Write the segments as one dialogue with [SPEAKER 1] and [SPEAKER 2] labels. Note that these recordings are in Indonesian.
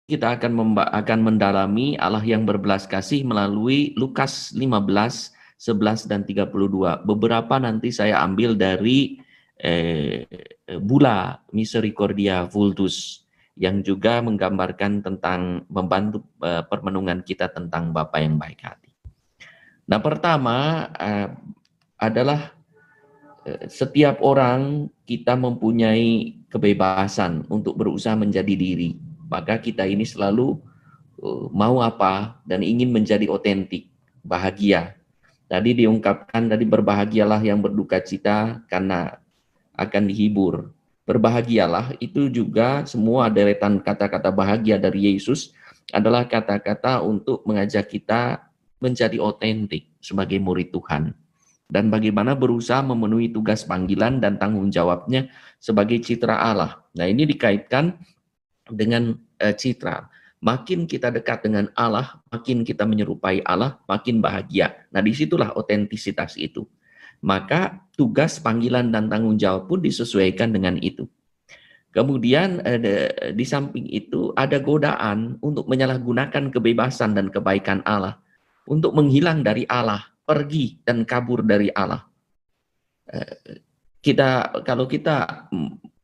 [SPEAKER 1] kita akan mendalami Allah yang berbelas kasih melalui Lukas 15, 11 dan 32. Beberapa nanti saya ambil dari Bula Misericordia Vultus yang juga menggambarkan tentang membantu permenungan kita tentang Bapa yang baik hati. Nah, pertama adalah setiap orang kita mempunyai kebebasan untuk berusaha menjadi diri. Maka kita ini selalu mau apa dan ingin menjadi otentik, bahagia. Tadi diungkapkan, tadi berbahagialah yang berduka cita karena akan dihibur. Berbahagialah itu juga semua deretan kata-kata bahagia dari Yesus adalah kata-kata untuk mengajak kita menjadi otentik sebagai murid Tuhan. Dan bagaimana berusaha memenuhi tugas panggilan dan tanggung jawabnya sebagai citra Allah. Nah, ini dikaitkan dengan citra. Makin kita dekat dengan Allah, makin kita menyerupai Allah, makin bahagia. Nah, disitulah otentisitas itu. Maka tugas, panggilan, dan tanggung jawab pun disesuaikan dengan itu. Kemudian di samping itu ada godaan untuk menyalahgunakan kebebasan dan kebaikan Allah. Untuk menghilang dari Allah, pergi dan kabur dari Allah. Kalau kita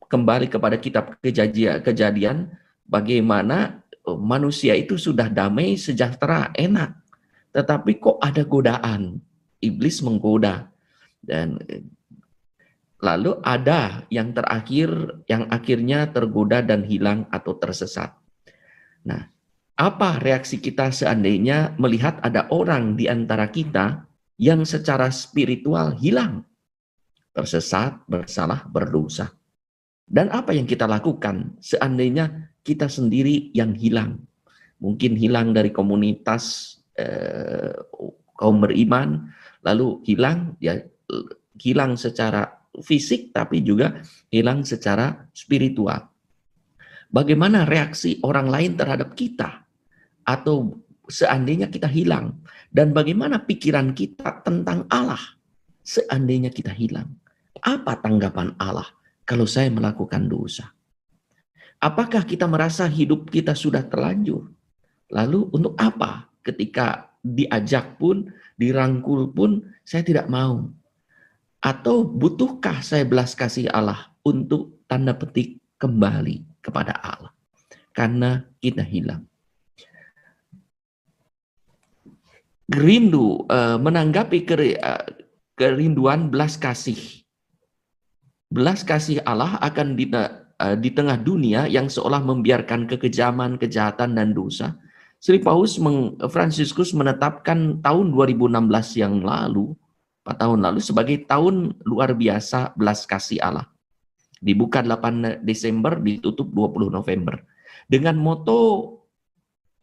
[SPEAKER 1] kembali kepada kitab Kejadian, bagaimana manusia itu sudah damai, sejahtera, enak. Tetapi kok ada godaan, iblis menggoda. Dan lalu ada yang terakhir, yang akhirnya tergoda dan hilang atau tersesat. Nah, apa reaksi kita seandainya melihat ada orang di antara kita yang secara spiritual hilang, tersesat, bersalah, berdosa? Dan apa yang kita lakukan seandainya kita sendiri yang hilang? Mungkin hilang dari komunitas kaum beriman, lalu hilang secara fisik, tapi juga hilang secara spiritual. Bagaimana reaksi orang lain terhadap kita? Atau seandainya kita hilang? Dan bagaimana pikiran kita tentang Allah seandainya kita hilang? Apa tanggapan Allah kalau saya melakukan dosa? Apakah kita merasa hidup kita sudah terlanjur? Lalu untuk apa ketika diajak pun, dirangkul pun, saya tidak mau? Atau butuhkah saya belas kasih Allah untuk tanda petik kembali kepada Allah? Karena kita hilang. Rindu menanggapi kerinduan belas kasih. Belas kasih Allah akan di tengah dunia yang seolah membiarkan kekejaman, kejahatan, dan dosa. Sri Paus Fransiskus menetapkan tahun 2016 yang lalu, 4 tahun lalu, sebagai tahun luar biasa belas kasih Allah. Dibuka 8 Desember, ditutup 20 November. Dengan moto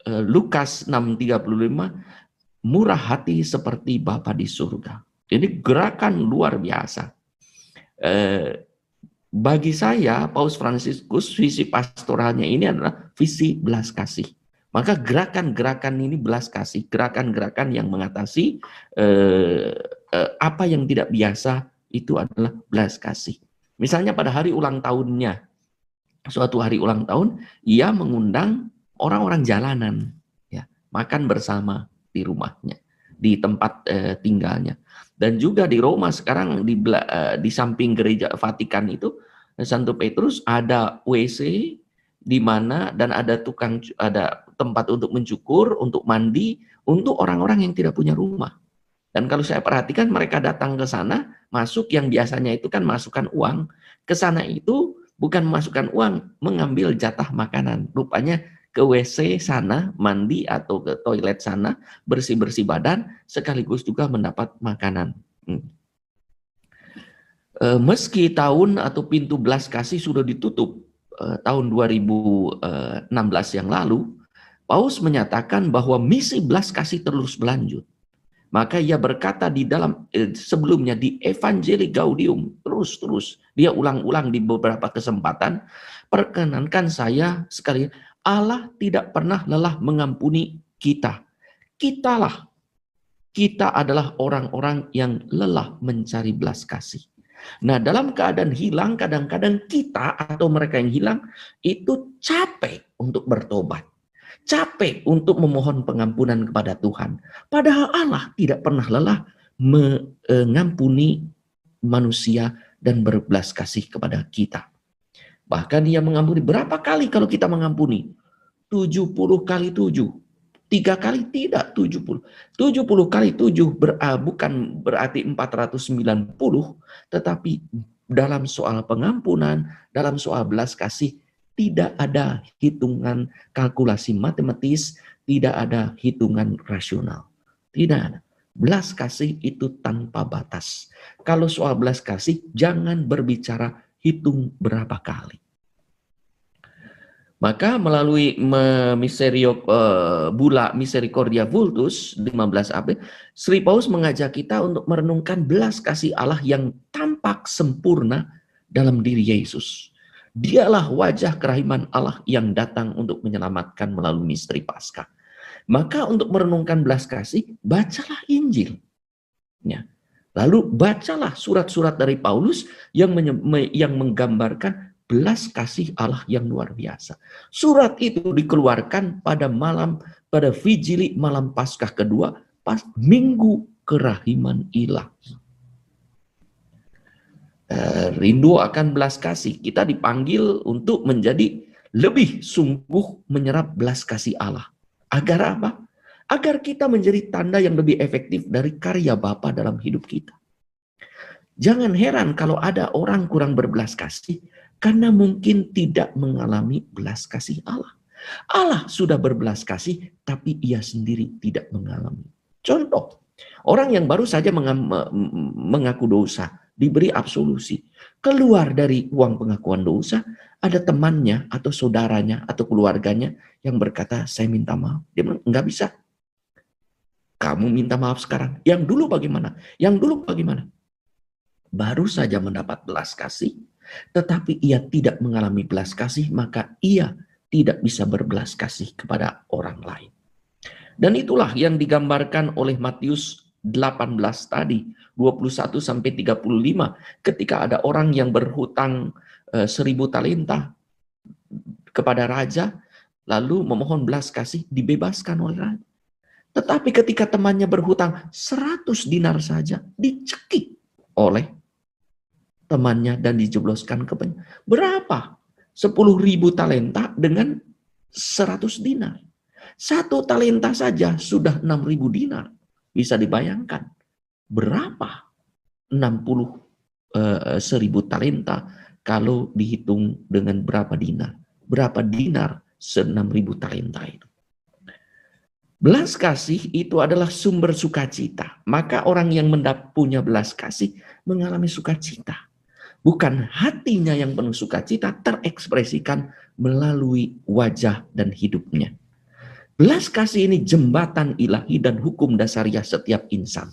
[SPEAKER 1] Lukas 6:35, murah hati seperti Bapa di surga. Ini gerakan luar biasa. Bagi saya, Paus Fransiskus, visi pastoralnya ini adalah visi belas kasih. Maka gerakan-gerakan ini belas kasih, gerakan-gerakan yang mengatasi apa yang tidak biasa itu adalah belas kasih. Misalnya pada hari ulang tahunnya, suatu hari ulang tahun, ia mengundang orang-orang jalanan, ya, makan bersama di rumahnya, di tempat tinggalnya. Dan juga di Roma sekarang di samping gereja Vatikan itu, Santo Petrus, ada WC di mana dan ada tempat untuk mencukur, untuk mandi, untuk orang-orang yang tidak punya rumah. Dan kalau saya perhatikan mereka datang ke sana, masuk yang biasanya itu kan masukkan uang, ke sana itu bukan memasukkan uang, mengambil jatah makanan. Rupanya ke WC sana, mandi atau ke toilet sana, bersih-bersih badan, sekaligus juga mendapat makanan. Meski tahun atau pintu belas kasih sudah ditutup tahun 2016 yang lalu, Paus menyatakan bahwa misi belas kasih terus berlanjut. Maka ia berkata di dalam sebelumnya di Evangelii Gaudium, terus dia ulang-ulang di beberapa kesempatan, perkenankan saya sekali, Allah tidak pernah lelah mengampuni kita. Kita adalah orang-orang yang lelah mencari belas kasih. Nah, dalam keadaan hilang, kadang-kadang kita atau mereka yang hilang itu capek untuk bertobat. capek untuk memohon pengampunan kepada Tuhan. Padahal Allah tidak pernah lelah mengampuni manusia dan berbelas kasih kepada kita. Bahkan dia mengampuni berapa kali kalau kita mengampuni? 70 kali 7. 3 kali tidak 70. 70 kali 7 bukan berarti 490, tetapi dalam soal pengampunan, dalam soal belas kasih, tidak ada hitungan kalkulasi matematis, tidak ada hitungan rasional. Tidak ada. Belas kasih itu tanpa batas. Kalau soal belas kasih, jangan berbicara hitung berapa kali. Maka melalui Misericordia Vultus 15 April, Sri Paulus mengajak kita untuk merenungkan belas kasih Allah yang tampak sempurna dalam diri Yesus. Dialah wajah kerahiman Allah yang datang untuk menyelamatkan melalui misteri Paskah. Maka untuk merenungkan belas kasih, bacalah Injil. Ya. Lalu bacalah surat-surat dari Paulus yang menggambarkan belas kasih Allah yang luar biasa. Surat itu dikeluarkan pada Vigili malam Paskah kedua, pas Minggu Kerahiman Ilahi. Rindu akan belas kasih, kita dipanggil untuk menjadi lebih sungguh menyerap belas kasih Allah. Agar apa? Agar kita menjadi tanda yang lebih efektif dari karya Bapa dalam hidup kita. Jangan heran kalau ada orang kurang berbelas kasih, karena mungkin tidak mengalami belas kasih Allah. Allah sudah berbelas kasih, tapi ia sendiri tidak mengalami. Contoh, orang yang baru saja mengaku dosa, diberi absolusi. Keluar dari uang pengakuan dosa, ada temannya atau saudaranya atau keluarganya yang berkata, saya minta maaf. Dia bilang, enggak bisa. Kamu minta maaf sekarang. Yang dulu bagaimana? Yang dulu bagaimana? Baru saja mendapat belas kasih, tetapi ia tidak mengalami belas kasih, maka ia tidak bisa berbelas kasih kepada orang lain. Dan itulah yang digambarkan oleh Matius 18 tadi, 21 sampai 35, ketika ada orang yang berhutang 1000 talenta kepada raja, lalu memohon belas kasih, dibebaskan oleh raja. Tetapi ketika temannya berhutang 100 dinar saja, dicekik oleh temannya dan dijebloskan ke penjara. Berapa? 10.000 talenta dengan 100 dinar. 1 talenta saja sudah 6.000 dinar. Bisa dibayangkan berapa 1.000 talenta kalau dihitung dengan berapa dinar? Berapa dinar 6.000 talenta itu? Belas kasih itu adalah sumber sukacita. Maka orang yang punya belas kasih mengalami sukacita. Bukan hatinya yang penuh sukacita terekspresikan melalui wajah dan hidupnya. Belas kasih ini jembatan ilahi dan hukum dasariah setiap insan.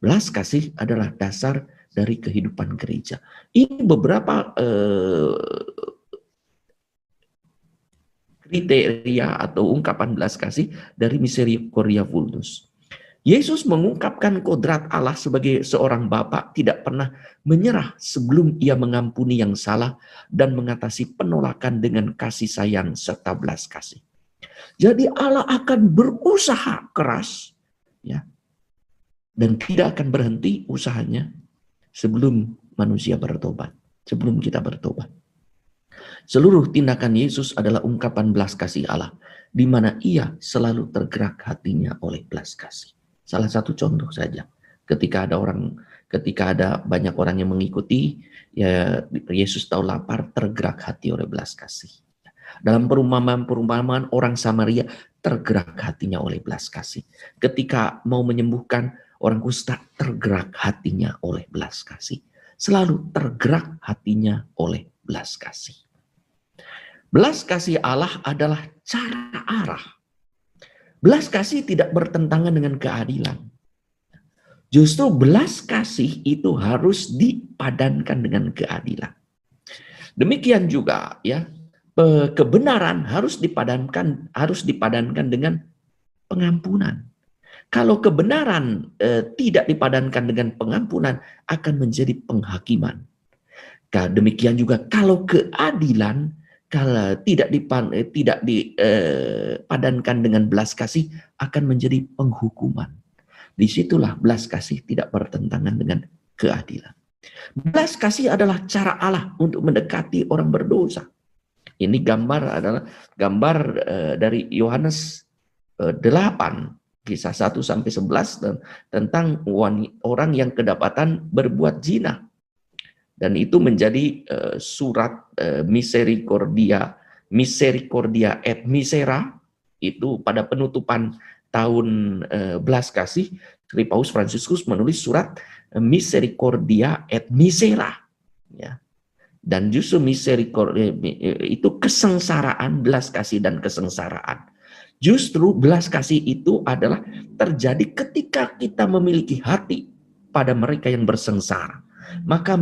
[SPEAKER 1] Belas kasih adalah dasar dari kehidupan gereja. Ini beberapa kriteria atau ungkapan belas kasih dari Misericordia Vultus. Yesus mengungkapkan kodrat Allah sebagai seorang Bapa tidak pernah menyerah sebelum ia mengampuni yang salah dan mengatasi penolakan dengan kasih sayang serta belas kasih. Jadi Allah akan berusaha keras, ya, dan tidak akan berhenti usahanya sebelum manusia bertobat, sebelum kita bertobat. Seluruh tindakan Yesus adalah ungkapan belas kasih Allah, di mana ia selalu tergerak hatinya oleh belas kasih. Salah satu contoh saja, ketika ada banyak orang yang mengikuti, ya Yesus tahu lapar, tergerak hati oleh belas kasih. Dalam perumpamaan orang Samaria tergerak hatinya oleh belas kasih. Ketika mau menyembuhkan orang kusta, tergerak hatinya oleh belas kasih. Selalu tergerak hatinya oleh belas kasih. Belas kasih Allah adalah cara arah. Belas kasih tidak bertentangan dengan keadilan. Justru belas kasih itu harus dipadankan dengan keadilan. Demikian juga ya, kebenaran harus dipadankan dengan pengampunan. Kalau kebenaran tidak dipadankan dengan pengampunan, akan menjadi penghakiman. Demikian juga kalau keadilan kalau tidak dipadankan dengan belas kasih akan menjadi penghukuman. Disitulah belas kasih tidak bertentangan dengan keadilan. Belas kasih adalah cara Allah untuk mendekati orang berdosa. Ini adalah gambar dari Yohanes 8, kisah 1 sampai 11 tentang orang yang kedapatan berbuat zina. Dan itu menjadi surat misericordia et misera, itu pada penutupan tahun belas kasih, Sri Paus Fransiskus menulis surat misericordia et misera, ya. Dan justru misericordia itu kesengsaraan, belas kasih dan kesengsaraan. Justru belas kasih itu adalah terjadi ketika kita memiliki hati pada mereka yang bersengsara. Maka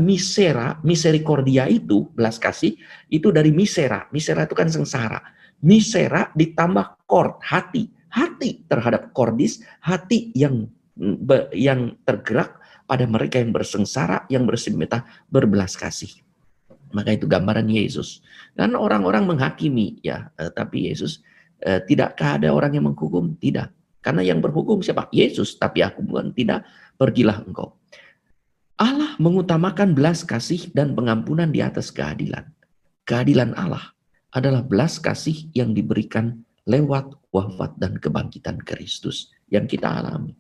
[SPEAKER 1] misericordia itu, belas kasih, itu dari misera. Misera itu kan sengsara. Misera ditambah hati. Hati terhadap cordis, hati yang tergerak pada mereka yang bersengsara, yang bersimeta, berbelas kasih. Maka itu gambaran Yesus. Dan orang-orang menghakimi, ya, tapi Yesus, tidakkah ada orang yang menghukum? Tidak. Karena yang berhukum siapa? Yesus. Tapi aku bukan, tidak. Pergilah engkau. Allah mengutamakan belas kasih dan pengampunan di atas keadilan. Keadilan Allah adalah belas kasih yang diberikan lewat wafat dan kebangkitan Kristus yang kita alami.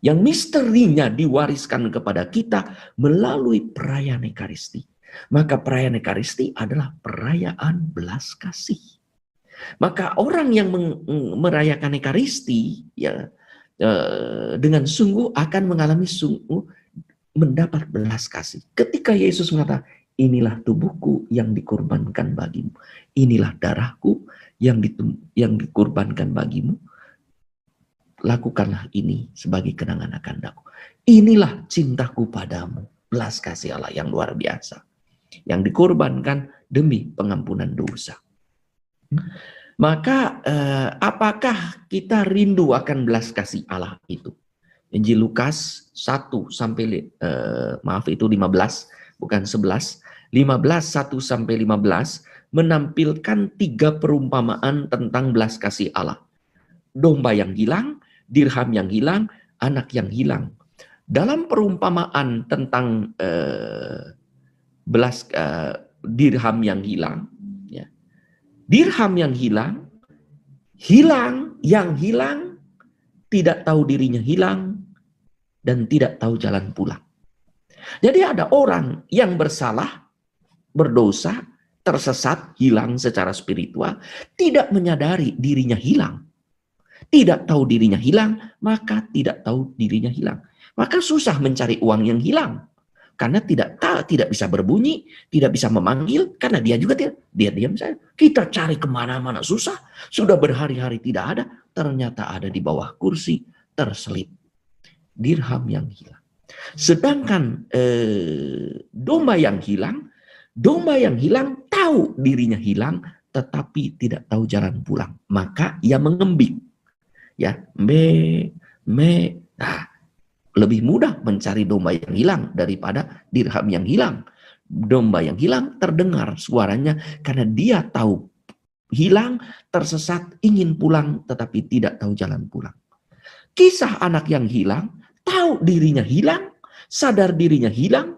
[SPEAKER 1] Yang misterinya diwariskan kepada kita melalui perayaan Ekaristi. Maka perayaan Ekaristi adalah perayaan belas kasih. Maka orang yang merayakan Ekaristi, ya, dengan sungguh akan mengalami mendapat belas kasih. Ketika Yesus mengatakan, inilah tubuhku yang dikorbankan bagimu. Inilah darahku yang dikorbankan bagimu. Lakukanlah ini sebagai kenangan akan aku. Inilah cintaku padamu. Belas kasih Allah yang luar biasa. Yang dikorbankan demi pengampunan dosa. Maka apakah kita rindu akan belas kasih Allah itu? Injil Lukas 1 sampai 15, bukan 11. 15 1 sampai 15 menampilkan 3 perumpamaan tentang belas kasih Allah. Domba yang hilang, dirham yang hilang, anak yang hilang. Dalam perumpamaan tentang dirham yang hilang, ya. Dirham yang hilang, yang hilang, tidak tahu dirinya hilang, dan tidak tahu jalan pulang. Jadi ada orang yang bersalah, berdosa, tersesat, hilang secara spiritual, tidak menyadari dirinya hilang. Tidak tahu dirinya hilang, maka tidak tahu dirinya hilang. Maka susah mencari uang yang hilang. Karena tidak bisa berbunyi, tidak bisa memanggil, karena dia juga dia diam saja. Kita cari kemana-mana susah, sudah berhari-hari tidak ada, ternyata ada di bawah kursi, terselip. Dirham yang hilang. Sedangkan domba yang hilang tahu dirinya hilang, tetapi tidak tahu jalan pulang. Maka ia mengembik. Ya, nah, lebih mudah mencari domba yang hilang daripada dirham yang hilang. Domba yang hilang terdengar suaranya karena dia tahu hilang, tersesat, ingin pulang, tetapi tidak tahu jalan pulang. Kisah anak yang hilang, tahu dirinya hilang, sadar dirinya hilang,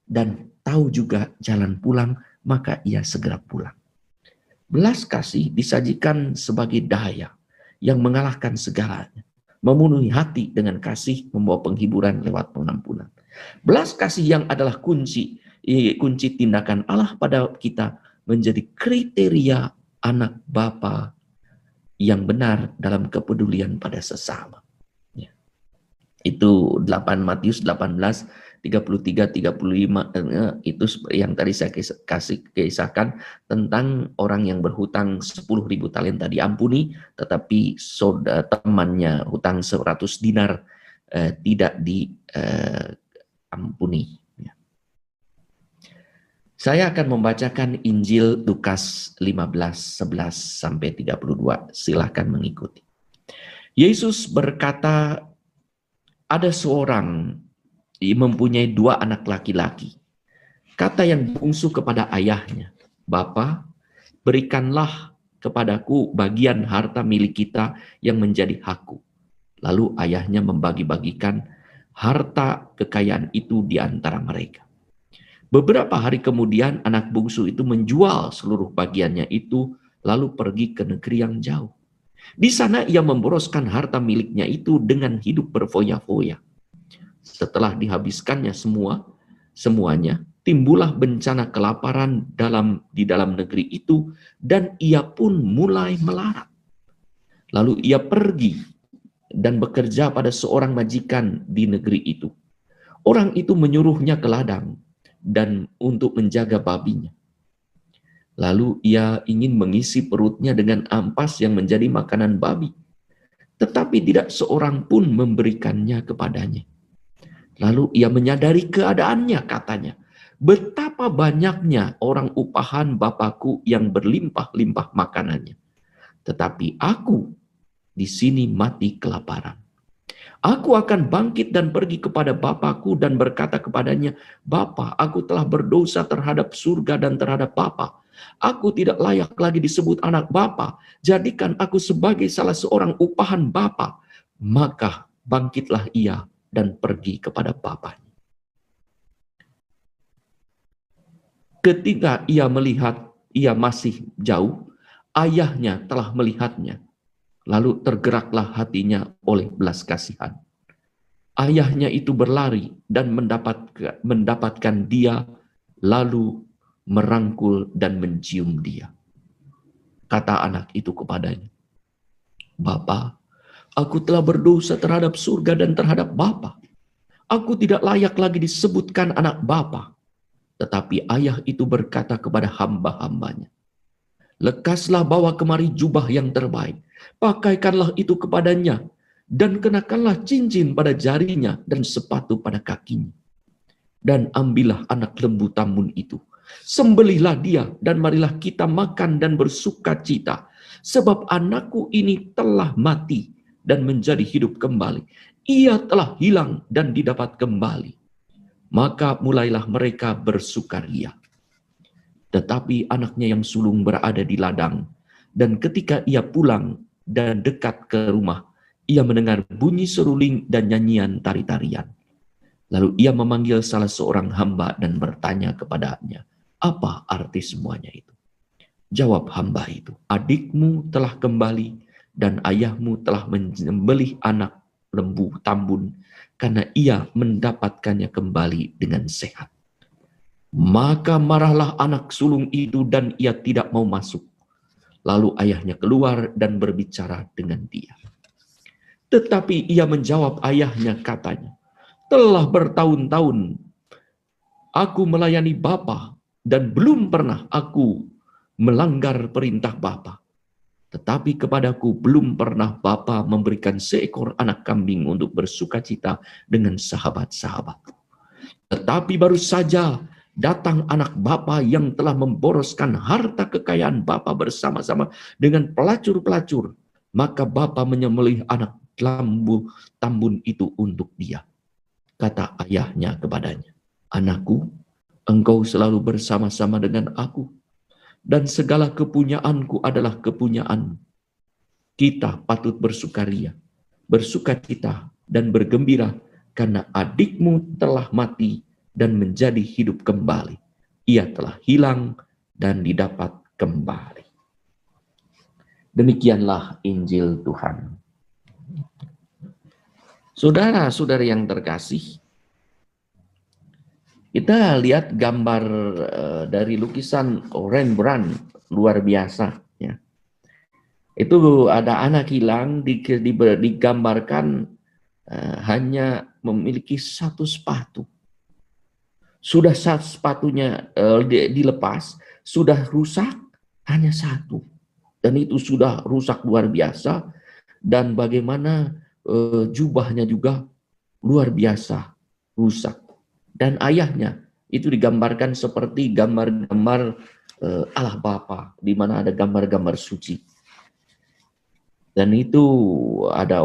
[SPEAKER 1] dan tahu juga jalan pulang, maka ia segera pulang. Belas kasih disajikan sebagai daya yang mengalahkan segalanya. Memenuhi hati dengan kasih, membawa penghiburan lewat pengampunan. Belas kasih yang adalah kunci tindakan Allah pada kita menjadi kriteria anak Bapa yang benar dalam kepedulian pada sesama. Itu Matius 18, 33, 35, itu yang tadi saya kisahkan tentang orang yang berhutang 10.000 talenta diampuni, tetapi temannya hutang 100 dinar tidak diampuni. Saya akan membacakan Injil Lukas 15, 11 sampai 32. Silahkan mengikuti. Yesus berkata, ada seorang mempunyai 2 anak laki-laki. Kata yang bungsu kepada ayahnya, "Bapa, berikanlah kepadaku bagian harta milik kita yang menjadi hakku. Lalu ayahnya membagi-bagikan harta kekayaan itu di antara mereka. Beberapa hari kemudian anak bungsu itu menjual seluruh bagiannya itu lalu pergi ke negeri yang jauh. Di sana ia memboroskan harta miliknya itu dengan hidup berfoya-foya. Setelah dihabiskannya semuanya, timbullah bencana kelaparan di dalam negeri itu dan ia pun mulai melarat. Lalu ia pergi dan bekerja pada seorang majikan di negeri itu. Orang itu menyuruhnya ke ladang dan untuk menjaga babinya. Lalu ia ingin mengisi perutnya dengan ampas yang menjadi makanan babi. Tetapi tidak seorang pun memberikannya kepadanya. Lalu ia menyadari keadaannya, katanya, betapa banyaknya orang upahan Bapakku yang berlimpah-limpah makanannya. Tetapi aku di sini mati kelaparan. Aku akan bangkit dan pergi kepada Bapakku dan berkata kepadanya, Bapa, aku telah berdosa terhadap surga dan terhadap Bapa. Aku tidak layak lagi disebut anak Bapa. Jadikan aku sebagai salah seorang upahan Bapa. Maka bangkitlah ia dan pergi kepada bapaknya. Ketika ia melihat ia masih jauh, ayahnya telah melihatnya. Lalu tergeraklah hatinya oleh belas kasihan. Ayahnya itu berlari dan mendapatkan dia, lalu merangkul dan mencium dia. Kata anak itu kepadanya, Bapa, aku telah berdosa terhadap surga dan terhadap Bapa. Aku tidak layak lagi disebutkan anak Bapa. Tetapi ayah itu berkata kepada hamba-hambanya, lekaslah bawa kemari jubah yang terbaik, pakaikanlah itu kepadanya, dan kenakanlah cincin pada jarinya dan sepatu pada kakinya. Dan ambillah anak lembu tambun itu, sembelihlah dia, dan marilah kita makan dan bersuka cita, sebab anakku ini telah mati dan menjadi hidup kembali. Ia telah hilang dan didapat kembali. Maka mulailah mereka bersukaria. Tetapi anaknya yang sulung berada di ladang, dan ketika ia pulang dan dekat ke rumah, ia mendengar bunyi seruling dan nyanyian tari-tarian. Lalu ia memanggil salah seorang hamba dan bertanya kepadanya, apa arti semuanya itu? Jawab hamba itu, adikmu telah kembali dan ayahmu telah menyembelih anak lembu tambun karena ia mendapatkannya kembali dengan sehat. Maka marahlah anak sulung itu dan ia tidak mau masuk. Lalu ayahnya keluar dan berbicara dengan dia. Tetapi ia menjawab ayahnya, katanya, telah bertahun-tahun aku melayani Bapa dan belum pernah aku melanggar perintah Bapa. Tetapi kepadaku belum pernah Bapa memberikan seekor anak kambing untuk bersukacita dengan sahabat-sahabat. Tetapi baru saja datang anak Bapa yang telah memboroskan harta kekayaan Bapa bersama-sama dengan pelacur-pelacur. Maka Bapa menyembelih anak lembu tambun itu untuk dia. Kata ayahnya kepadanya, anakku, engkau selalu bersama-sama dengan aku, dan segala kepunyaanku adalah kepunyaanmu. Kita patut bersukaria, bersukacita, dan bergembira, karena adikmu telah mati dan menjadi hidup kembali. Ia telah hilang dan didapat kembali. Demikianlah Injil Tuhan. Saudara-saudari yang terkasih, kita lihat gambar dari lukisan Rembrandt, luar biasa. Ya. Itu ada anak hilang, digambarkan hanya memiliki satu sepatu. Sudah sepatunya dilepas, sudah rusak hanya satu. Dan itu sudah rusak luar biasa. Dan bagaimana jubahnya juga luar biasa rusak. Dan ayahnya itu digambarkan seperti gambar-gambar Allah Bapa, di mana ada gambar-gambar suci. Dan itu ada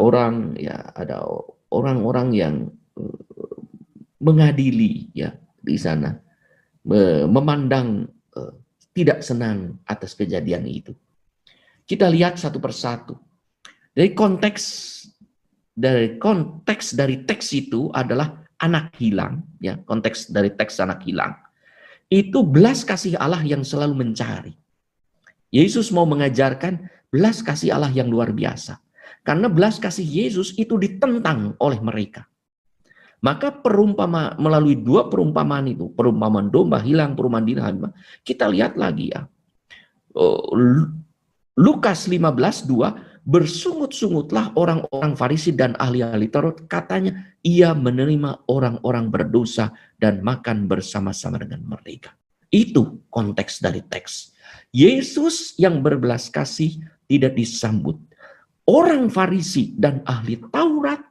[SPEAKER 1] orang-orang yang mengadili ya di sana, memandang tidak senang atas kejadian itu. Kita lihat satu persatu. Dari konteks dari teks itu adalah anak hilang, ya, konteks dari teks anak hilang. Itu belas kasih Allah yang selalu mencari. Yesus mau mengajarkan belas kasih Allah yang luar biasa. Karena belas kasih Yesus itu ditentang oleh mereka. Maka melalui dua perumpamaan itu, perumpamaan domba hilang, perumpamaan dirham, kita lihat lagi ya. Lukas 15:2, bersungut-sungutlah orang-orang Farisi dan ahli-ahli Taurat, katanya ia menerima orang-orang berdosa dan makan bersama-sama dengan mereka. Itu konteks dari teks. Yesus yang berbelas kasih tidak disambut. Orang Farisi dan ahli Taurat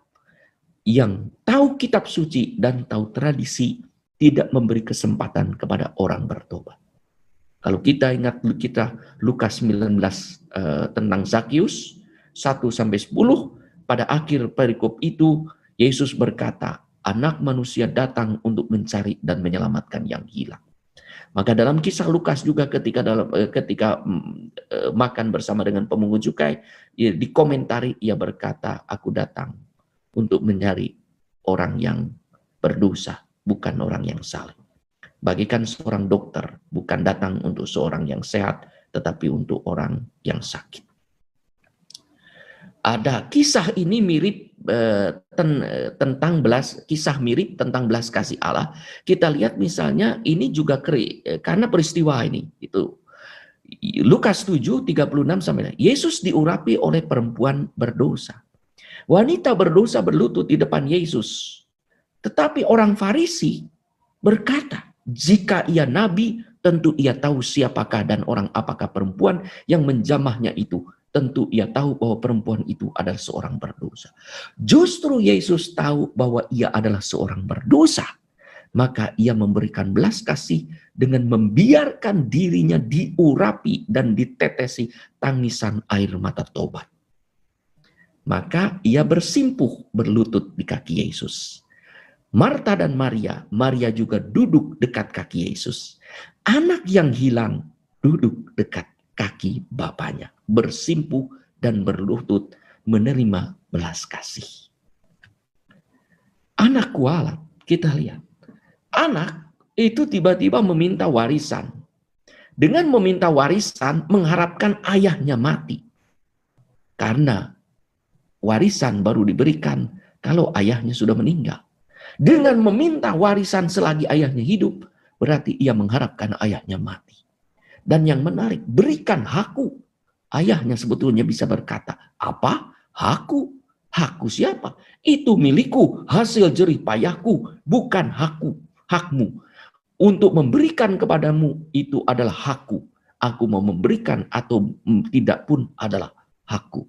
[SPEAKER 1] yang tahu kitab suci dan tahu tradisi tidak memberi kesempatan kepada orang bertobat. Kalau kita ingat Lukas 19 tentang Zakius 1-10, pada akhir perikop itu Yesus berkata, Anak Manusia datang untuk mencari dan menyelamatkan yang hilang. Maka dalam kisah Lukas juga ketika makan bersama dengan pemungut cukai, dikomentari ia berkata, aku datang untuk mencari orang yang berdosa, bukan orang yang saleh. Bagikan seorang dokter, bukan datang untuk seorang yang sehat, tetapi untuk orang yang sakit. Ada kisah ini mirip tentang kisah mirip tentang belas kasih Allah. Kita lihat misalnya ini juga karena peristiwa ini itu Lukas 7:36 Yesus diurapi oleh perempuan berdosa. Wanita berdosa berlutut di depan Yesus. Tetapi orang Farisi berkata, jika ia nabi, tentu ia tahu siapakah dan orang apakah perempuan yang menjamahnya itu. Tentu ia tahu bahwa perempuan itu adalah seorang berdosa. Justru Yesus tahu bahwa ia adalah seorang berdosa. Maka ia memberikan belas kasih dengan membiarkan dirinya diurapi dan ditetesi tangisan air mata tobat. Maka ia bersimpuh berlutut di kaki Yesus. Marta dan Maria juga duduk dekat kaki Yesus. Anak yang hilang duduk dekat kaki bapaknya, bersimpuh dan berlutut menerima belas kasih. Anak kualat, kita lihat. Anak itu tiba-tiba meminta warisan. Dengan meminta warisan mengharapkan ayahnya mati. Karena warisan baru diberikan kalau ayahnya sudah meninggal. Dengan meminta warisan selagi ayahnya hidup, berarti ia mengharapkan ayahnya mati. Dan yang menarik, berikan hakku. Ayahnya sebetulnya bisa berkata, apa? Hakku? Hakku siapa? Itu milikku, hasil jerih payahku, bukan hakmu. Untuk memberikan kepadamu itu adalah hakku. Aku mau memberikan atau tidak pun adalah hakku.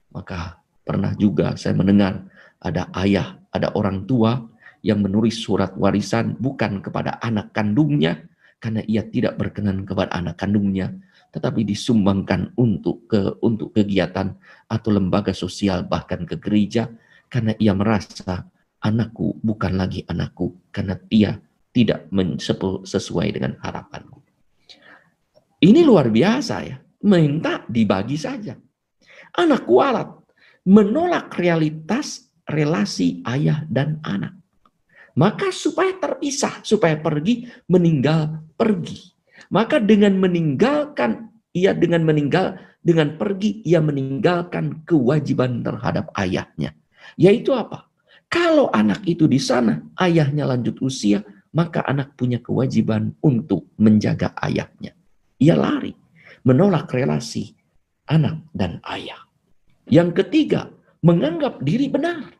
[SPEAKER 1] Maka pernah juga saya mendengar ada ayah, ada orang tua yang menulis surat warisan bukan kepada anak kandungnya karena ia tidak berkenan kepada anak kandungnya, tetapi disumbangkan untuk kegiatan atau lembaga sosial bahkan ke gereja karena ia merasa anakku bukan lagi anakku karena ia tidak sesuai dengan harapanku. Ini luar biasa ya, minta dibagi saja. Anak kualat menolak realitas relasi ayah dan anak. Maka supaya terpisah, supaya pergi, pergi. Maka dengan pergi, ia meninggalkan kewajiban terhadap ayahnya. Yaitu apa? Kalau anak itu di sana, ayahnya lanjut usia, maka anak punya kewajiban untuk menjaga ayahnya. Ia lari, menolak relasi anak dan ayah. Yang ketiga, menganggap diri benar.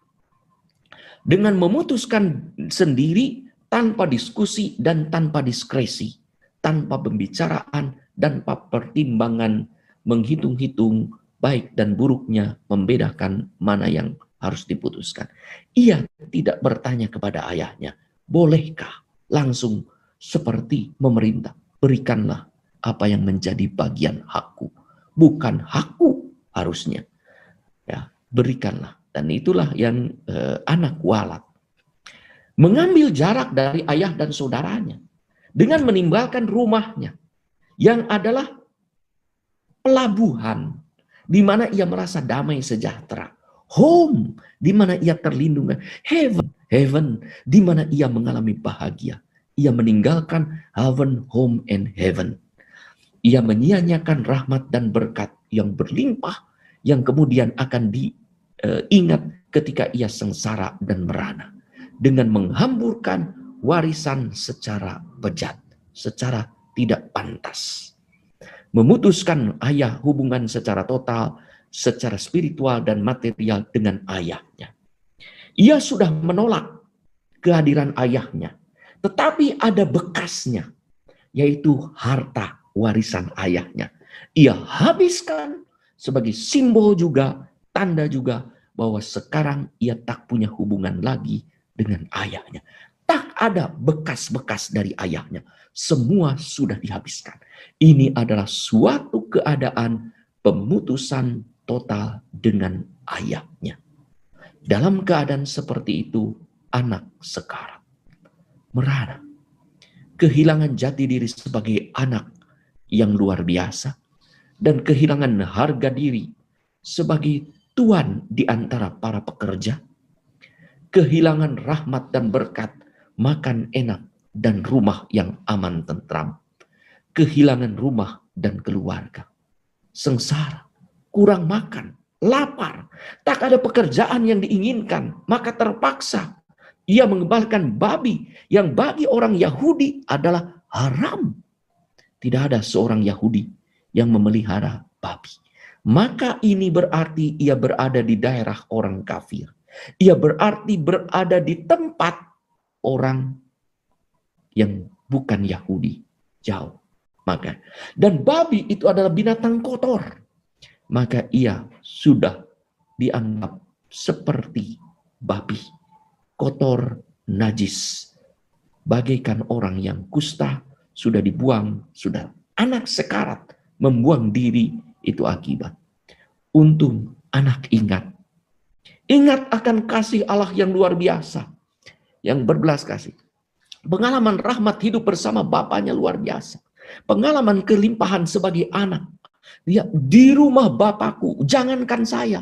[SPEAKER 1] Dengan memutuskan sendiri tanpa diskusi dan tanpa diskresi, tanpa pembicaraan dan tanpa pertimbangan, menghitung-hitung baik dan buruknya, membedakan mana yang harus diputuskan. Ia tidak bertanya kepada ayahnya, bolehkah langsung seperti memerintah, berikanlah apa yang menjadi bagian hakku. Bukan hakku harusnya. Ya, berikanlah. Dan itulah yang anak kualat. Mengambil jarak dari ayah dan saudaranya. Dengan meninggalkan rumahnya. yang adalah pelabuhan di mana ia merasa damai sejahtera. Home, di mana ia terlindungi. Heaven, di mana ia mengalami bahagia. Ia meninggalkan heaven, home, and heaven. Ia menyia-nyiakan rahmat dan berkat yang berlimpah, yang kemudian akan diingat ketika ia sengsara dan merana. Dengan menghamburkan warisan secara bejat, secara tidak pantas. Memutuskan ayah hubungan secara total, secara spiritual dan material dengan ayahnya. Ia sudah menolak kehadiran ayahnya, tetapi ada bekasnya, yaitu harta warisan ayahnya. Ia habiskan sebagai simbol juga, tanda juga bahwa sekarang ia tak punya hubungan lagi dengan ayahnya. Tak ada bekas-bekas dari ayahnya. Semua sudah dihabiskan. Ini adalah suatu keadaan pemutusan total dengan ayahnya. Dalam keadaan seperti itu, anak sekarat, merana, kehilangan jati diri sebagai anak yang luar biasa, dan kehilangan harga diri sebagai tuan di antara para pekerja, kehilangan rahmat dan berkat, makan enak dan rumah yang aman tentram, kehilangan rumah dan keluarga, sengsara, kurang makan, lapar, tak ada pekerjaan yang diinginkan, maka terpaksa ia mengembalikan babi yang bagi orang Yahudi adalah haram. Tidak ada seorang Yahudi yang memelihara babi. Maka ini berarti ia berada di daerah orang kafir. Ia berarti berada di tempat orang yang bukan Yahudi, jauh. Maka, dan babi itu adalah binatang kotor. Maka ia sudah dianggap seperti babi, kotor, najis, bagaikan orang yang kusta, sudah dibuang, sudah anak sekarat, membuang diri, itu akibat. Untung anak ingat akan kasih Allah yang luar biasa, yang berbelas kasih. Pengalaman rahmat hidup bersama bapaknya luar biasa. Pengalaman kelimpahan sebagai anak. Dia di rumah bapakku, jangankan saya,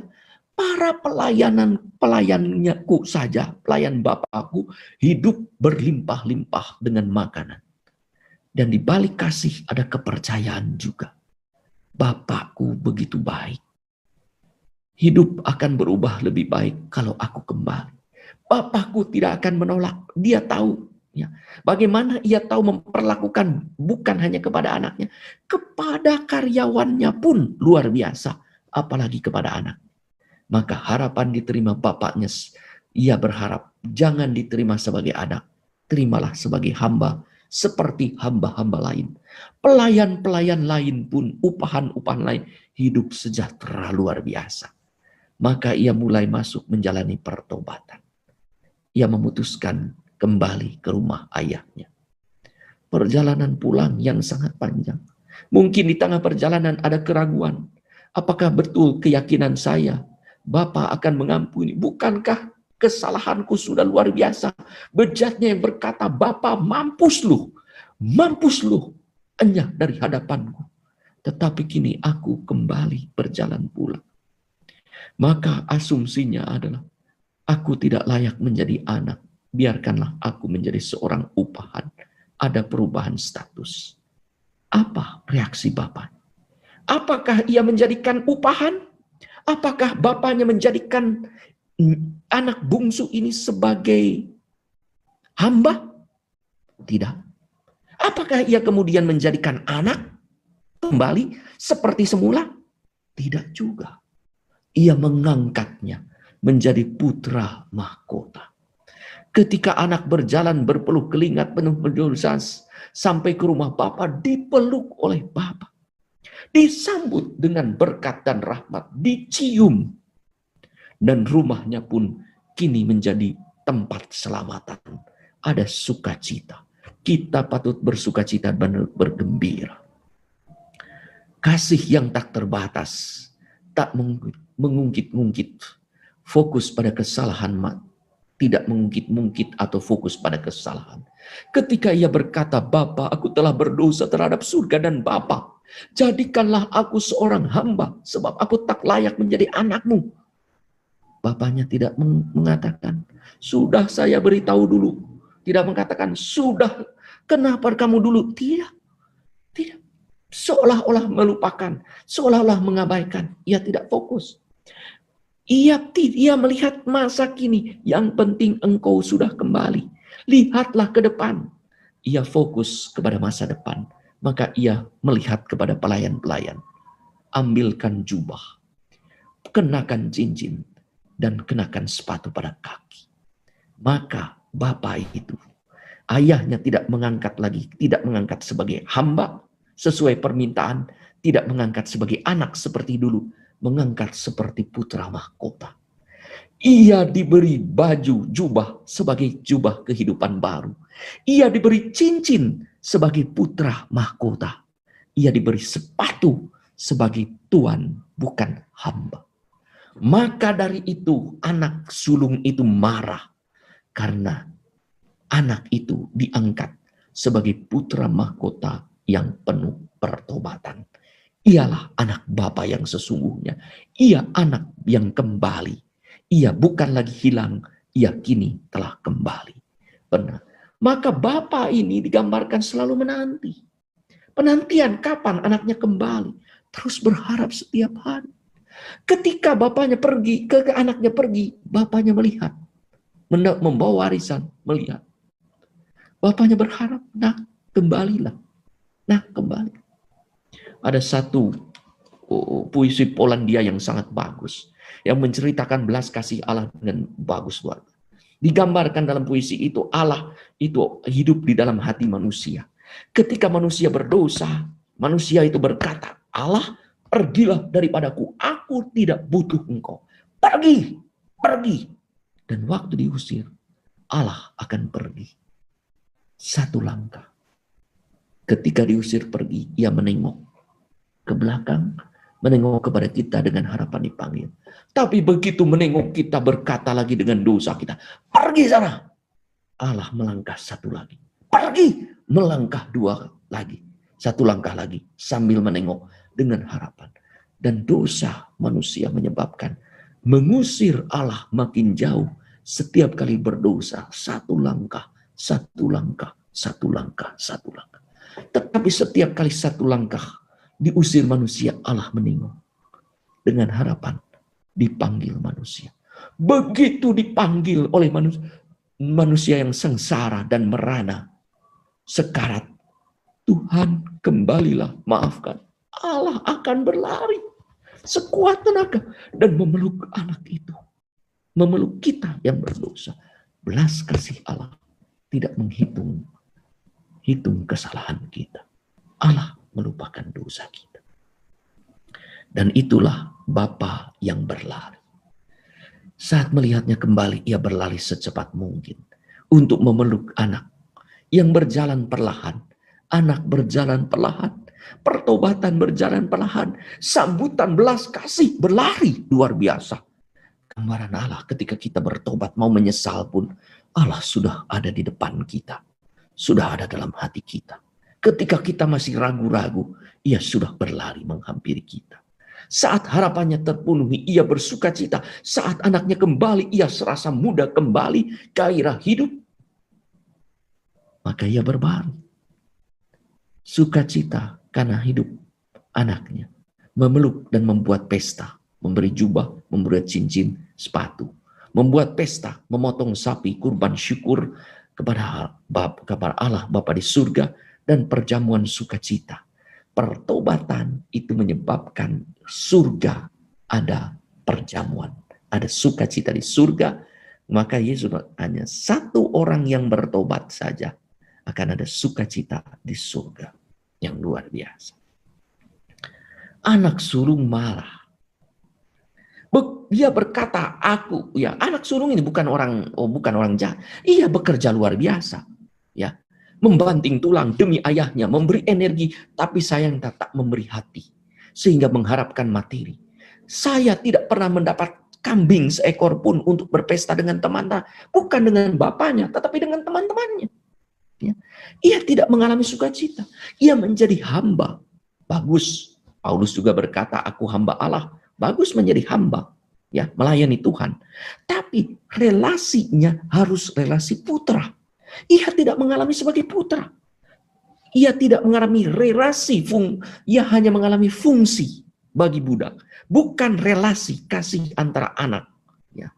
[SPEAKER 1] para pelayanku saja, pelayan bapakku hidup berlimpah-limpah dengan makanan. Dan di balik kasih ada kepercayaan juga. Bapakku begitu baik. Hidup akan berubah lebih baik kalau aku kembali. Bapakku tidak akan menolak. Dia tahu. Ya, bagaimana ia tahu memperlakukan bukan hanya kepada anaknya. Kepada karyawannya pun luar biasa. Apalagi kepada anak. Maka harapan diterima bapaknya. Ia berharap jangan diterima sebagai anak. Terimalah sebagai hamba. Seperti hamba-hamba lain. Pelayan-pelayan lain pun, upahan-upahan lain, hidup sejahtera luar biasa. Maka ia mulai masuk menjalani pertobatan. Ia memutuskan kembali ke rumah ayahnya. Perjalanan pulang yang sangat panjang. Mungkin di tengah perjalanan ada keraguan. Apakah betul keyakinan saya, Bapa akan mengampuni? Bukankah kesalahanku sudah luar biasa? Bejatnya yang berkata, Bapa mampus lu, enyah dari hadapanku. Tetapi kini aku kembali berjalan pulang. Maka asumsinya adalah, aku tidak layak menjadi anak. Biarkanlah aku menjadi seorang upahan. Ada perubahan status. Apa reaksi Bapak? Apakah ia menjadikan upahan? Apakah bapaknya menjadikan anak bungsu ini sebagai hamba? Tidak. Apakah ia kemudian menjadikan anak kembali seperti semula? Tidak juga. Ia mengangkatnya menjadi putra mahkota. Ketika anak berjalan berpeluh keringat penuh berdosa sampai ke rumah Bapa, dipeluk oleh Bapa. Disambut dengan berkat dan rahmat, dicium. Dan rumahnya pun kini menjadi tempat selamatan. Ada sukacita. Kita patut bersukacita dan bergembira. Kasih yang tak terbatas, tak mengungkit-ungkit, fokus pada kesalahan tidak mengungkit-ungkit atau fokus pada kesalahan. Ketika ia berkata, "Bapa, aku telah berdosa terhadap surga dan Bapa. Jadikanlah aku seorang hamba, sebab aku tak layak menjadi anakmu." Bapaknya tidak mengatakan, "Sudah saya beritahu dulu." Tidak mengatakan, "Sudah, kenapa kamu dulu?" Tidak, tidak. Seolah-olah melupakan, seolah-olah mengabaikan. Ia tidak fokus. Ia melihat masa kini. Yang penting engkau sudah kembali. Lihatlah ke depan. Ia fokus kepada masa depan. Maka ia melihat kepada pelayan-pelayan. Ambilkan jubah, kenakan cincin, dan kenakan sepatu pada kaki. Maka bapak itu, ayahnya tidak mengangkat sebagai hamba sesuai permintaan, tidak mengangkat sebagai anak seperti dulu, mengangkat seperti putra mahkota. Ia diberi baju jubah sebagai jubah kehidupan baru. Ia diberi cincin sebagai putra mahkota. Ia diberi sepatu sebagai tuan, bukan hamba. Maka dari itu anak sulung itu marah karena anak itu diangkat sebagai putra mahkota yang penuh pertobatan. Ialah anak Bapa yang sesungguhnya. Ia anak yang kembali. Ia bukan lagi hilang, ia kini telah kembali. Benar. Maka Bapa ini digambarkan selalu menanti. Penantian kapan anaknya kembali. Terus berharap setiap hari. Ketika bapaknya pergi, anaknya pergi, bapaknya melihat. Membawa warisan, melihat. Bapaknya berharap, "Nak, kembalilah. Nak, kembali." Ada satu puisi Polandia yang sangat bagus. Yang menceritakan belas kasih Allah dengan bagus luar. Digambarkan dalam puisi itu, Allah itu hidup di dalam hati manusia. Ketika manusia berdosa, manusia itu berkata, "Allah, pergilah daripadaku, aku tidak butuh engkau. Pergi, pergi." Dan waktu diusir, Allah akan pergi. Satu langkah. Ketika diusir pergi, ia menengok ke belakang, menengok kepada kita dengan harapan dipanggil. Tapi begitu menengok kita, berkata lagi dengan dosa kita, "Pergi sana." Allah melangkah satu lagi. Pergi, melangkah dua lagi. Satu langkah lagi, sambil menengok dengan harapan. Dan dosa manusia menyebabkan mengusir Allah makin jauh. Setiap kali berdosa, satu langkah, satu langkah, satu langkah, satu langkah. Tetapi setiap kali satu langkah diusir manusia, Allah menengok dengan harapan dipanggil manusia. Begitu dipanggil oleh manusia yang sengsara dan merana, sekarat, "Tuhan, kembalilah, maafkan." Allah akan berlari sekuat tenaga dan memeluk anak itu. Memeluk kita yang berdosa. Belas kasih Allah tidak menghitung kesalahan kita. Allah melupakan dosa kita. Dan itulah Bapa yang berlari. Saat melihatnya kembali, ia berlari secepat mungkin untuk memeluk anak yang berjalan perlahan. Anak berjalan perlahan, pertobatan berjalan perlahan, sambutan belas kasih berlari luar biasa. Gambaran Allah ketika kita bertobat mau menyesal pun, Allah sudah ada di depan kita, sudah ada dalam hati kita. Ketika kita masih ragu-ragu, ia sudah berlari menghampiri kita. Saat harapannya terpenuhi, ia bersuka cita. Saat anaknya kembali, ia serasa muda kembali, gairah hidup. Maka ia berbaru. Sukacita karena hidup anaknya. Memeluk dan membuat pesta. Memberi jubah, memberi cincin, sepatu. Membuat pesta, memotong sapi, kurban syukur kepada Allah Bapa di surga. Dan perjamuan sukacita. Pertobatan itu menyebabkan surga ada perjamuan. Ada sukacita di surga. Maka Yesus hanya satu orang yang bertobat saja akan ada sukacita di surga yang luar biasa. Anak sulung marah. Dia berkata, anak sulung ini bukan orang jahat. Ia bekerja luar biasa. Ya, membanting tulang demi ayahnya, memberi energi, tapi sayang tak memberi hati, sehingga mengharapkan materi. Saya tidak pernah mendapat kambing seekor pun untuk berpesta dengan teman-teman, bukan dengan bapaknya, tetapi dengan teman-temannya. Ya. Ia tidak mengalami sukacita. Ia menjadi hamba. Bagus. Paulus juga berkata, aku hamba Allah. Bagus menjadi hamba. Ya, melayani Tuhan. Tapi relasinya harus relasi putra. Ia tidak mengalami sebagai putra. Ia tidak mengalami relasi, ia hanya mengalami fungsi bagi budak. Bukan relasi kasih antara anak. Ya.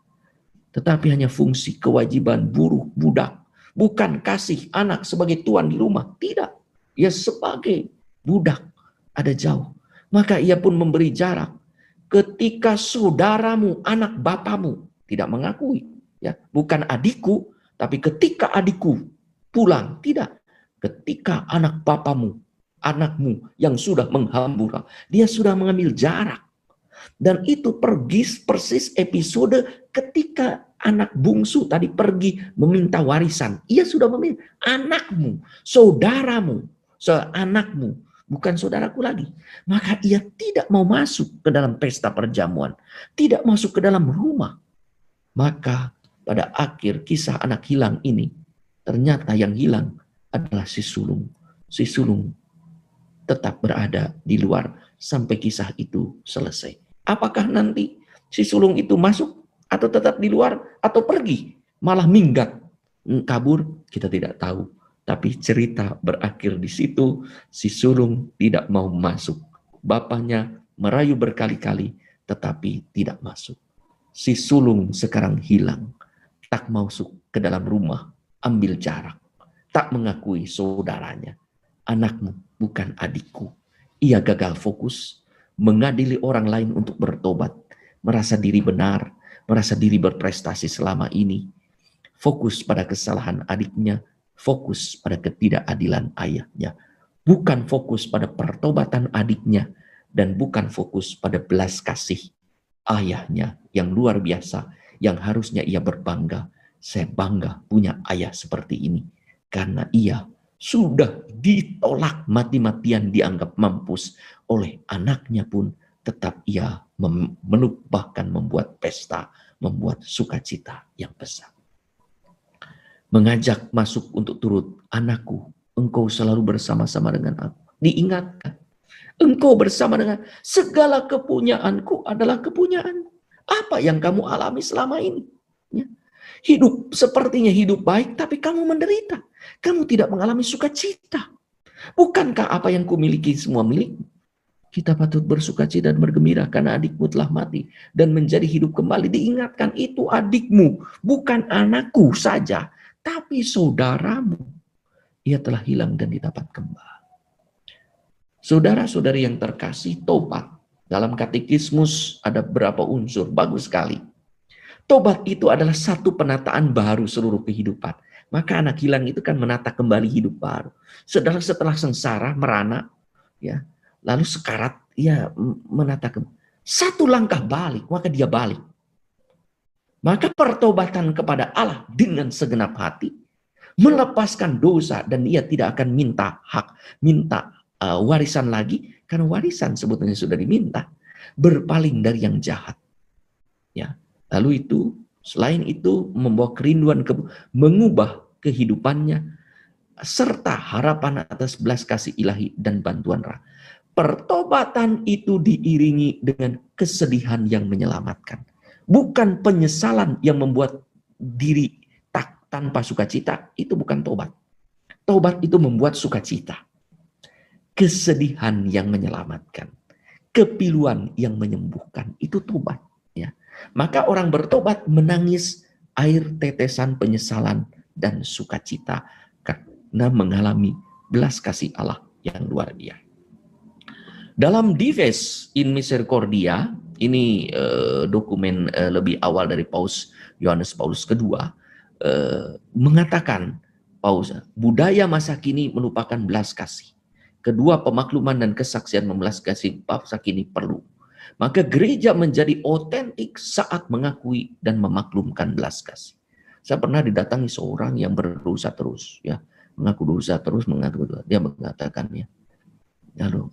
[SPEAKER 1] Tetapi hanya fungsi, kewajiban, buruh, budak. Bukan kasih anak sebagai tuan di rumah. Tidak. Ia sebagai budak. Ada jauh. Maka ia pun memberi jarak. Ketika saudaramu, anak bapamu, tidak mengakui. Ya, bukan adikku, tapi ketika adikku pulang. Tidak. Ketika anak bapamu, anakmu yang sudah menghambur, dia sudah mengambil jarak. Dan itu persis episode ketika anak bungsu tadi pergi meminta warisan. Ia sudah meminta anakmu, saudaramu, anakmu, bukan saudaraku lagi. Maka ia tidak mau masuk ke dalam pesta perjamuan, tidak masuk ke dalam rumah. Maka pada akhir kisah anak hilang ini, ternyata yang hilang adalah si sulung. Si sulung tetap berada di luar sampai kisah itu selesai. Apakah nanti si sulung itu masuk atau tetap di luar atau pergi, malah minggat, kabur, kita tidak tahu. Tapi cerita berakhir di situ, si sulung tidak mau masuk. Bapaknya merayu berkali-kali, tetapi tidak masuk. Si sulung sekarang hilang, tak masuk ke dalam rumah, ambil jarak, tak mengakui saudaranya. Anakmu bukan adikku. Ia gagal fokus, mengadili orang lain untuk bertobat, merasa diri benar, merasa diri berprestasi selama ini, fokus pada kesalahan adiknya, fokus pada ketidakadilan ayahnya, bukan fokus pada pertobatan adiknya, dan bukan fokus pada belas kasih ayahnya yang luar biasa, yang harusnya ia berbangga. Saya bangga punya ayah seperti ini, karena ia sudah ditolak mati-matian, dianggap mampus oleh anaknya pun tetap ia bahkan membuat pesta, membuat sukacita yang besar. Mengajak masuk untuk turut, anakku, engkau selalu bersama-sama dengan aku. Diingatkan, engkau bersama dengan segala kepunyaanku adalah kepunyaan. Apa yang kamu alami selama ini? Ya. Hidup sepertinya hidup baik, tapi kamu menderita. Kamu tidak mengalami sukacita. Bukankah apa yang kumiliki semua milikmu? Kita patut bersukacita dan bergembira karena adikmu telah mati dan menjadi hidup kembali. Diingatkan itu adikmu, bukan anakku saja, tapi saudaramu. Ia telah hilang dan didapat kembali. Saudara-saudari yang terkasih, tobat. Dalam katekismus ada berapa unsur, bagus sekali. Tobat itu adalah satu penataan baru seluruh kehidupan. Maka anak hilang itu kan menata kembali hidup baru. Setelah sengsara, merana, ya, lalu sekarat, ia menata kembali. Satu langkah balik, maka dia balik. Maka pertobatan kepada Allah dengan segenap hati, melepaskan dosa, dan ia tidak akan minta hak, minta warisan lagi, karena warisan sebetulnya sudah diminta. Berpaling dari yang jahat. Ya. Lalu itu, selain itu membawa kerinduan, mengubah kehidupannya, serta harapan atas belas kasih ilahi dan bantuan roh. Pertobatan itu diiringi dengan kesedihan yang menyelamatkan. Bukan penyesalan yang membuat diri tanpa sukacita, itu bukan tobat. Tobat itu membuat sukacita. Kesedihan yang menyelamatkan. Kepiluan yang menyembuhkan, itu tobat. Ya. Maka orang bertobat menangis air tetesan penyesalan dan sukacita karena mengalami belas kasih Allah yang luar biasa. Dalam Dives in Misericordia, ini dokumen lebih awal dari Yohanes Paulus kedua, mengatakan Paulus, budaya masa kini melupakan belas kasih. Kedua, pemakluman dan kesaksian membelas kasih masa kini perlu. Maka gereja menjadi otentik saat mengakui dan memaklumkan belas kasih. Saya pernah didatangi seorang yang berdosa terus, ya, mengaku dosa terus, dia mengatakannya. Lalu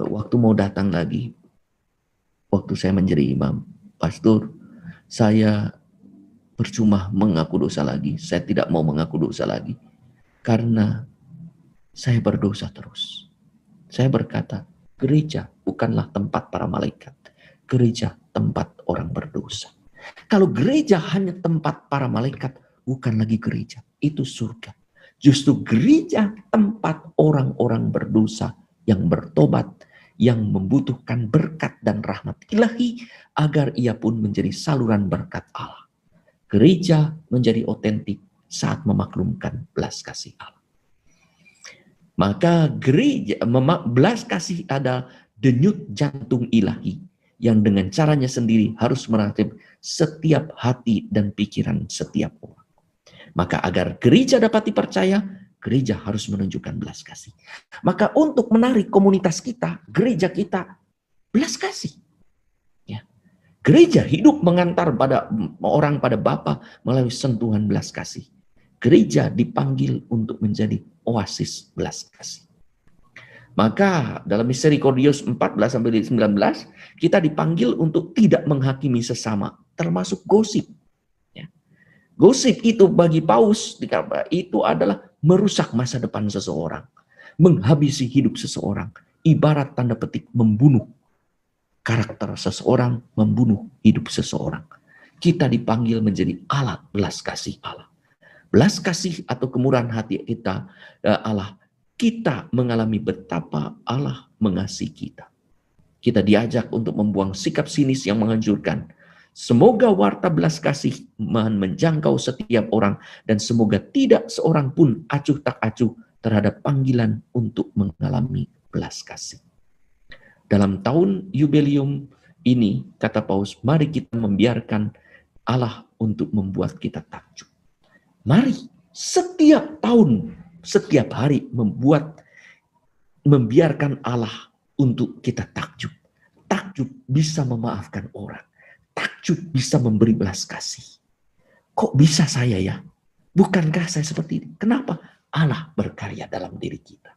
[SPEAKER 1] waktu mau datang lagi, waktu saya menjadi imam, pastor, Saya percuma mengaku dosa lagi. Saya tidak mau mengaku dosa lagi. Karena saya berdosa terus. Saya berkata, gereja bukanlah tempat para malaikat. Gereja tempat orang berdosa. Kalau gereja hanya tempat para malaikat, bukan lagi gereja. Itu surga. Justru gereja tempat orang-orang berdosa yang bertobat, yang membutuhkan berkat dan rahmat ilahi, agar ia pun menjadi saluran berkat Allah. Gereja menjadi otentik saat memaklumkan belas kasih Allah. Maka gereja, belas kasih adalah denyut jantung ilahi yang dengan caranya sendiri harus meratip setiap hati dan pikiran setiap orang. Maka agar gereja dapat dipercaya, gereja harus menunjukkan belas kasih. Maka untuk menarik komunitas kita, gereja kita, belas kasih. Ya. Gereja hidup mengantar pada orang pada Bapa melalui sentuhan belas kasih. Gereja dipanggil untuk menjadi oasis belas kasih. Maka dalam misteri Kordius 14-19, kita dipanggil untuk tidak menghakimi sesama, termasuk gosip. Ya. Gosip itu bagi Paus itu adalah merusak masa depan seseorang, menghabisi hidup seseorang, ibarat tanda petik membunuh karakter seseorang, membunuh hidup seseorang. Kita dipanggil menjadi alat belas kasih Allah. Belas kasih atau kemurahan hati kita, Allah, kita mengalami betapa Allah mengasihi kita. Kita diajak untuk membuang sikap sinis yang menghancurkan. Semoga warta belas kasih menjangkau setiap orang dan semoga tidak seorang pun acuh tak acuh terhadap panggilan untuk mengalami belas kasih. Dalam tahun jubileum ini, kata Paus, mari kita membiarkan Allah untuk membuat kita takjub. Mari setiap tahun, setiap hari membiarkan Allah untuk kita takjub. Takjub bisa memaafkan orang. Takjub bisa memberi belas kasih. Kok bisa saya ya? Bukankah saya seperti ini? Kenapa? Allah berkarya dalam diri kita.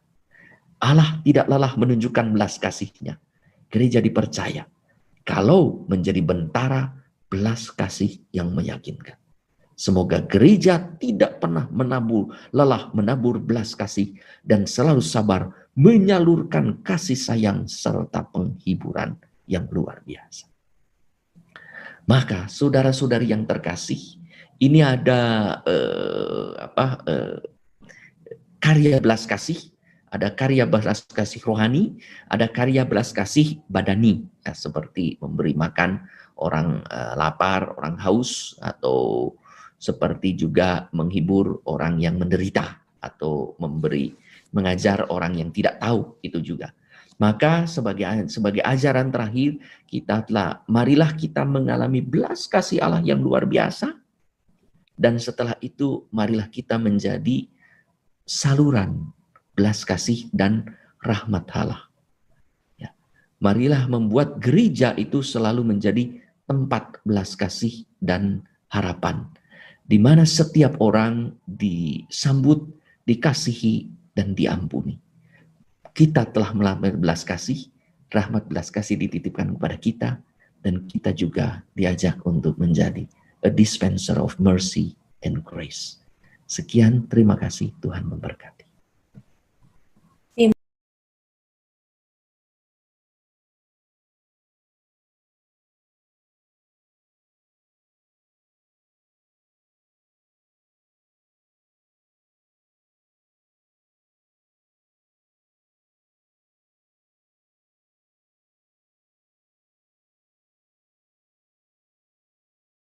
[SPEAKER 1] Allah tidak lelah menunjukkan belas kasih-Nya. Gereja dipercaya kalau menjadi bentara belas kasih yang meyakinkan. Semoga gereja tidak pernah lelah menabur belas kasih dan selalu sabar menyalurkan kasih sayang serta penghiburan yang luar biasa. Maka saudara-saudari yang terkasih, ini ada karya belas kasih, ada karya belas kasih rohani, ada karya belas kasih badani, ya, seperti memberi makan orang lapar, orang haus, atau seperti juga menghibur orang yang menderita atau mengajar orang yang tidak tahu, itu juga. Maka sebagai ajaran terakhir marilah kita mengalami belas kasih Allah yang luar biasa, dan setelah itu marilah kita menjadi saluran belas kasih dan rahmat Allah. Ya. Marilah membuat gereja itu selalu menjadi tempat belas kasih dan harapan, di mana setiap orang disambut, dikasihi, dan diampuni. Kita telah melakukan belas kasih, rahmat belas kasih dititipkan kepada kita, dan kita juga diajak untuk menjadi a dispenser of mercy and grace. Sekian, terima kasih, Tuhan memberkati.